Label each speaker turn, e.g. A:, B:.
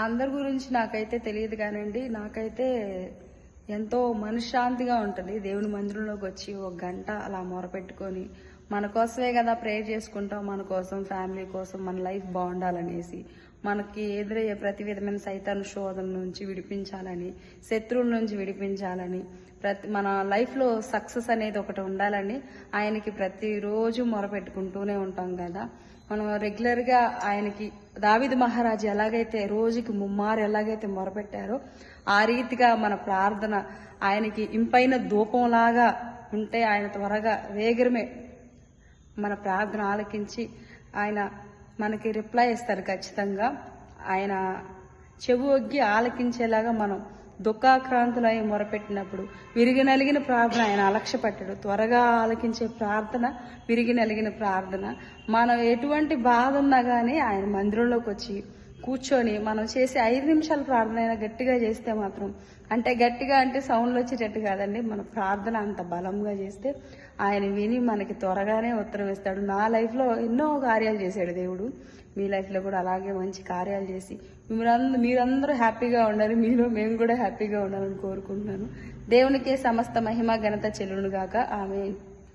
A: అందరి గురించి నాకైతే తెలియదు కానండి, నాకైతే ఎంతో మనశ్శాంతిగా ఉంటుంది దేవుని మందిరంలోకి వచ్చి ఒక గంట అలా మొరపెట్టుకొని, మన కోసమే కదా ప్రేయర్ చేసుకుంటాం, మన కోసం, ఫ్యామిలీ కోసం, మన లైఫ్ బాగుండాలనేసి, మనకి ఎదురయ్యే ప్రతి విధమైన సైతాను శోధన నుంచి విడిపించాలని, శత్రువుల నుంచి విడిపించాలని, మన లైఫ్లో సక్సెస్ అనేది ఒకటి ఉండాలని ఆయనకి ప్రతిరోజు మొరపెట్టుకుంటూనే ఉంటాం కదా. మనం రెగ్యులర్గా ఆయనకి దావీదు మహారాజు ఎలాగైతే రోజుకి ముమ్మారు ఎలాగైతే మొరపెట్టారో ఆ రీతిగా మన ప్రార్థన ఆయనకి ఇంపైన ధూపంలాగా ఉంటే ఆయన త్వరగా వేగరమే మన ప్రార్థన ఆలకించి ఆయన మనకి రిప్లై ఇస్తారు ఖచ్చితంగా. ఆయన చెవు ఒగ్గి ఆలకించేలాగా మనం దుఃఖాక్రాంతులై మొరపెట్టినప్పుడు విరిగి నలిగిన ప్రార్థన ఆయన అలక్ష్యపెట్టాడు. త్వరగా ఆలకించే ప్రార్థన విరిగి నలిగిన ప్రార్థన. మనం ఎటువంటి బాధ ఉన్నా కానీ ఆయన మందిరంలోకి వచ్చి కూర్చొని మనం చేసే 5 నిమిషాల ప్రార్థన అయినా గట్టిగా చేస్తే మాత్రం, అంటే గట్టిగా అంటే సౌండ్లు వచ్చేటట్టు కాదండి, మన ప్రార్థన అంత బలంగా చేస్తే ఆయన విని మనకి త్వరగానే ఉత్తరం ఇస్తాడు. నా లైఫ్లో ఎన్నో కార్యాలు చేశాడు దేవుడు, మీ లైఫ్లో కూడా అలాగే మంచి కార్యాలు చేసి మీరందరూ హ్యాపీగా ఉండాలి, మీలో మేము కూడా హ్యాపీగా ఉండాలని కోరుకుంటున్నాను. దేవునికే సమస్త మహిమ ఘనత చెల్లును గాక. ఆమేన్.